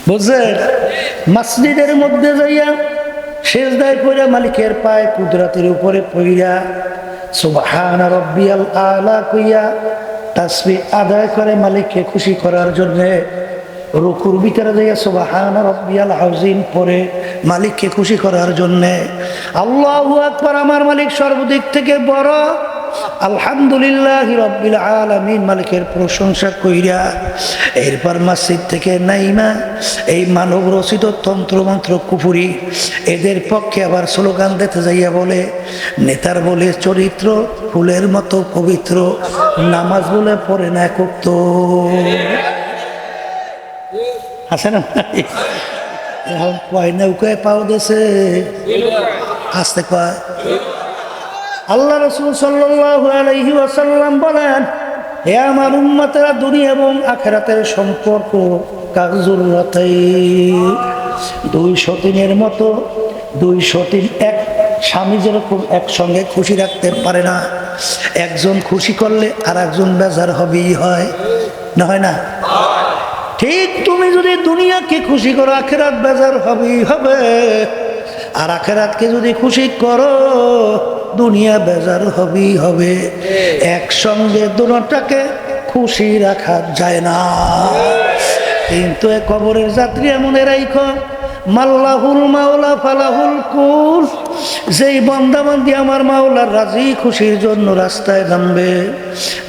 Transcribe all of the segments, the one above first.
বুঝছেন? মসজিদের মধ্যে যাইয়া সেজদায় পড়ে মালিকের পায়ে কুদরতের উপরে পড়িয়া সুবহান রাব্বিয়াল আলা কইয়া তাসবিহ আদায় করে মালিককে খুশি করার জন্য রুকুর ভিতরে যাইয়া সুবহান রাব্বিয়াল আযীম পড়ে মালিককে খুশি করার জন্য আল্লাহু আকবার, আমার মালিক সর্বদিক থেকে বড়, আলহামদুলিল্লাহ রাব্বিল আলামিন মালিকের প্রশংসা কইরা এরপর মসজিদ থেকে নাইমা এই মানব রচিত তন্ত্রমন্ত্র কুফুরি এদের পক্ষে আবার স্লোগান দিতে যাইয়া বলে, নেতার বলে চরিত্র ফুলের মতো পবিত্র, নামাজ বলে পড়ে না কুপ্ত। আছে না? এখন কয় নৌকায় পাও দেশে আসতে কয়। আল্লাহ রাসূল সাল্লাল্লাহু আলাইহি ওয়াসাল্লাম বলেন, হে আমার উম্মতেরা, দুনিয়া এবং আখিরাতের সম্পর্ক কাযুররাতাইন, দুই সতীনের মতো। দুই সতীন এক স্বামী যেরকম একসঙ্গে খুশি রাখতে পারে না, একজন খুশি করলে আর একজন বেজার হবেই, হয় না? হয় না? ঠিক তুমি যদি দুনিয়াকে খুশি করো, আখিরাত বেজার হবেই হবে। আর আখিরাতকে যদি খুশি করো, দুনিয়া বেজার হবেই হবে। একসঙ্গে দুটোটাকে খুশি রাখা যায় না। কিন্তু এ কবরের যাত্রী এমন রাইখো, মাল্লাহুল মাওলা ফালাহুল কুল, যেই বান্দাবান্দি আমার মাওলার রাজি খুশির জন্য রাস্তায় নামবে,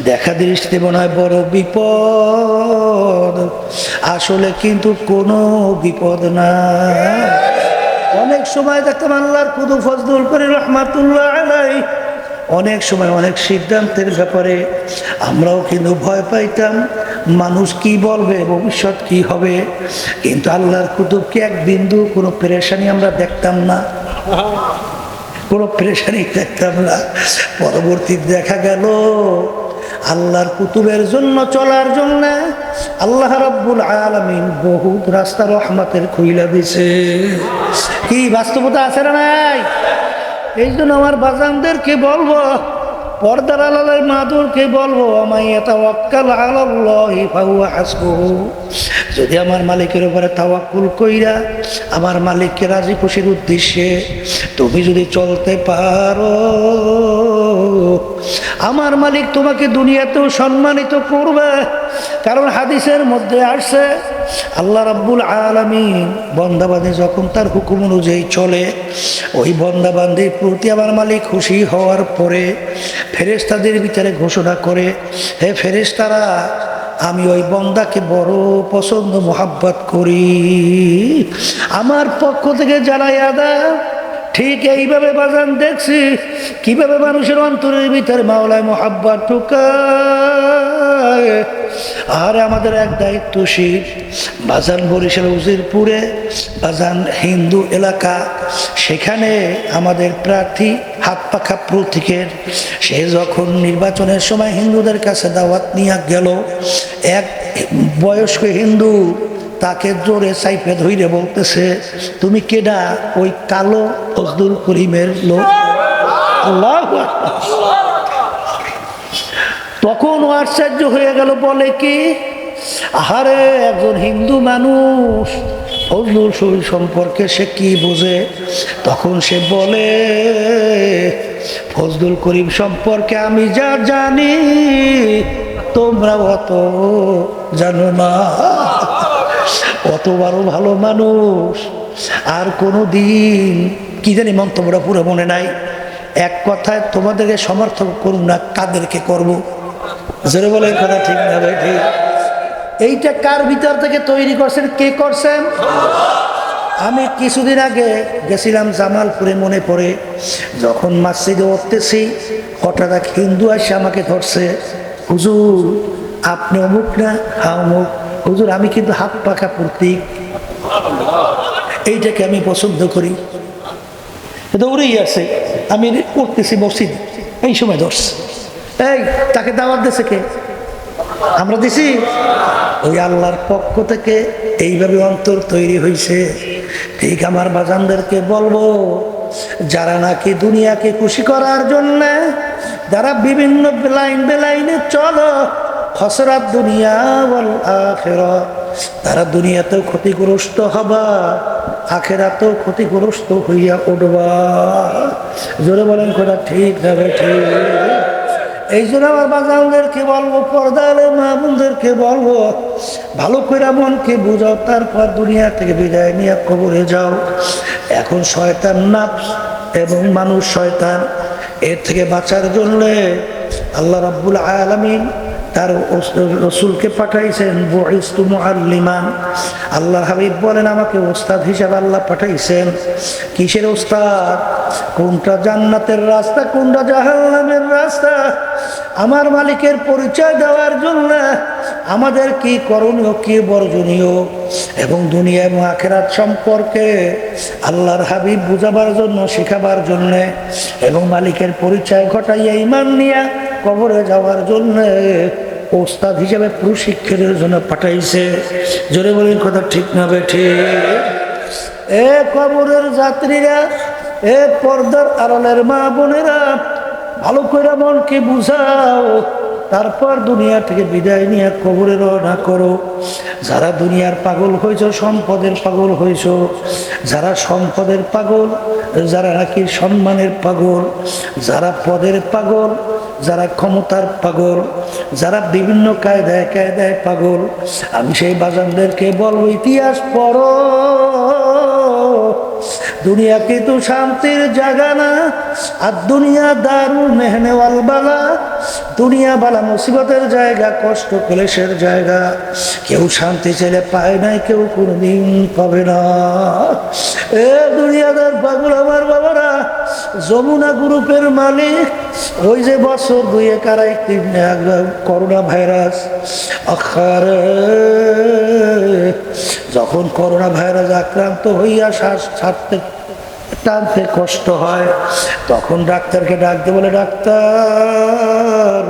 দেখা দৃষ্টি মনে হয় বড় বিপদ, আসলে কিন্তু কোনো বিপদ না। অনেক সময় দেখতাম আল্লাহর কুদু ফজলুল করিম রহমাতুল্লাহ আলাইহি অনেক সময় অনেক সিদ্ধান্তের ব্যাপারে আমরাও কিন্তু ভয় পাইতাম, মানুষ কি বলবে, ভবিষ্যৎ কি হবে। কিন্তু আল্লাহর কুতুবকে এক বিন্দু কোনো পেরেশানি আমরা দেখতাম না, কোনো পেরেশানি দেখতাম না। পরবর্তী দেখা গেল আল্লাহর কুতুবের জন্য চলার জন্য আল্লাহ রাব্বুল আলামিন বহুত রাস্তা রহমতের খুইলা দিছে। কি বাস্তবতা আছে না নাই? এই জন্য আমার বাজানদেরকে বলবো, পর্দার আড়ালের মাদুরকে বলবো, আমায় তাওয়াক্কাল আলাল্লাহি ফাহুয়া হাসবুহু, যদি আমার মালিকের উপরে তাওয়াক্কুল কইরা আমার মালিককে রাজি খুশির উদ্দেশ্যে তুমি যদি চলতে পারো, আমার মালিক তোমাকে দুনিয়াতেও সম্মানিত করবে। কারণ হাদিসের মধ্যে আসছে, আল্লাহ রাব্বুল আলামিন বান্দাবান্দি যখন তার হুকুম অনুযায়ী চলে, ওই বান্দাবান্দির প্রতি আমার মালিক খুশি হওয়ার পরে ফেরেশতাদের ভিতরে ঘোষণা করে, হে ফেরেশতারা, আমি ওই বান্দাকে বড় পছন্দ মোহাব্বত করি, আমার পক্ষ থেকে জানাইয়া দাও। ঠিক এইভাবে বাজান দেখছি কিভাবে মানুষের অন্তরের ভিতরে মাওলায় মোহাব্বত ঢুকায়। আর আমাদের এক দায়িত্বশীল বাজান বরিশাল উজিরপুরে বাজান হিন্দু এলাকা, সেখানে আমাদের প্রার্থী হাত পাখা প্রতীকের, সে যখন নির্বাচনের সময় হিন্দুদের কাছে দাওয়াত নিয়ে গেল, এক বয়স্ক হিন্দু তাকে জোরে সাইপে ধইরে বলতেছে, তুমি কেডা? ওই কালো ফজলুল করিমের লোক। আল্লাহু আকবার। তখন ও আশ্চর্য হয়ে গেল, বলে কি, আহারে একজন হিন্দু মানুষ ফজলুল শরীফ সম্পর্কে সে কি বোঝে? তখন সে বলে, ফজলুল করিম সম্পর্কে আমি যা জানি তোমরা অত জানো না। অত বড় ভালো মানুষ আর কোনো দিন, কি জানি মন্তব্যটা পুরো মনে নাই। এক কথায় তোমাদেরকে সমর্থন করুন না, কাদেরকে করব? জোরে বলে কথা ঠিক না ভাই? ঠিক। এইটা কার ভিতর থেকে তৈরি করছেন? কে করছেন? আমি কিছুদিন আগে গেছিলাম জামালপুরে, মনে পড়ে, যখন মসজিদে উঠতেছি হঠাৎ এক হিন্দু এসে আমাকে ধরছে, হুজুর আপনি অমুক না? হ্যাঁ অমুক। হুজুর আমি কিন্তু হাত পাখা প্রতীক, এইটাকে আমি পছন্দ করি। দৌড়েই আছে, আমি উঠতেছি মসজিদ, এই সময় ধরছে। এই তাকে দাওয়াত দিছে কে? আমরা দিছি? ওই আল্লাহর পক্ষ থেকে এইভাবে অন্তর তৈরি হয়েছে। ঠিক আমার বাজানদেরকে বলবো, যারা নাকি দুনিয়াকে খুশি করার জন্য যারা বিভিন্ন বেলাইনে চলো, খসরাত দুনিয়া ওয়াল আখিরাহ, তারা দুনিয়াতেও ক্ষতিগ্রস্ত হবা, আখেরাতেও ক্ষতিগ্রস্ত হইয়া উঠবা। জোরে বলেন কথা ঠিক হবে ঠিক। এই জন্য আমার বাজানদেরকে বলবো, পর্দালে মা বোনদেরকে বলবো, ভালো করে মনকে বুঝাও, তারপর দুনিয়া থেকে বিদায় নিয়ে কবরে যাও। এখন শয়তান নাফস এবং মানুষ শয়তান, এর থেকে বাঁচার জন্যে আল্লাহ রাব্বুল আলামিন তার রসুলকে পাঠাইছেন, বুইস্তু মুআল্লিমান। আল্লাহ হাবিব বলেন, আমাকে ওস্তাদ হিসাবে আল্লাহ পাঠাইছেন। কিসের ওস্তাদ? কোনটা জান্নাতের রাস্তা, কোনটা জাহান্নামের রাস্তা, আমার মালিকের পরিচয় দেওয়ার জন্য, আমাদের কি করণীয় কি বর্জনীয় এবং দুনিয়া এবং আখিরাত সম্পর্কে আল্লাহর হাবিব বুঝাবার জন্য, শেখাবার জন্য এবং মালিকের পরিচয় ঘটাইয়া ঈমান নিয়ে কবরে যাওয়ার জন্য ওস্তাদ হিসেবে প্রশিক্ষণের জন্য পাঠাইছে। জোরে বলেন কথা ঠিক না বেঠে? এ কবরের যাত্রীরা, এ পর্দার আড়ালের মা বোনেরা, ভালো করে মনকে বুঝাও, তারপর দুনিয়া থেকে বিদায় নিয়ে কবরে রওনা করো। যারা দুনিয়ার পাগল হয়েছ, সম্পদের পাগল হয়েছ, যারা সম্পদের পাগল, যারা নাকি সম্মানের পাগল, যারা পদের পাগল, যারা ক্ষমতার পাগল, যারা বিভিন্ন কায়দায় কায়দায় পাগল, আমি সেই বাজানদেরকে বলবো, ইতিহাস পড়ো। দুনিয়া কিন্তু শান্তির জায়গা না, আর দুনিয়া দারুল মেহনে ওয়াল বালা, দুনিয়া বালা মুসিবতের জায়গা, কষ্ট ক্লেশের জায়গা। কেউ শান্তি চাইলে পায় নাই, কেউ কোনোদিন পাবে না। এ দুনিয়াদার পাগল আমার বাবারা, যমুনা গ্রুপের মালিক, ওই যে বছর দুয়েক আড়াই তিন করোনা ভাইরাস, আখারে যখন করোনা ভাইরাস আক্রান্ত হইয়া শ্বাস ছাড়তে টানতে কষ্ট হয়, তখন ডাক্তারকে ডাকতে বলে, ডাক্তার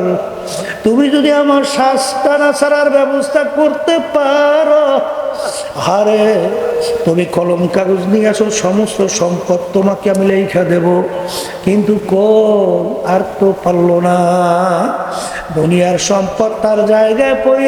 তুমি যদি আমার শ্বাস টানা ছাড়ার ব্যবস্থা করতে পারো, আরে তুমি কলম কাগজ নিয়ে আসো, সমস্ত সম্পদ তোমাকে আমি লেখা দেব। কিন্তু আর তো পারলো না, দুনিয়ার সম্পদ তার জায়গায় পড়ে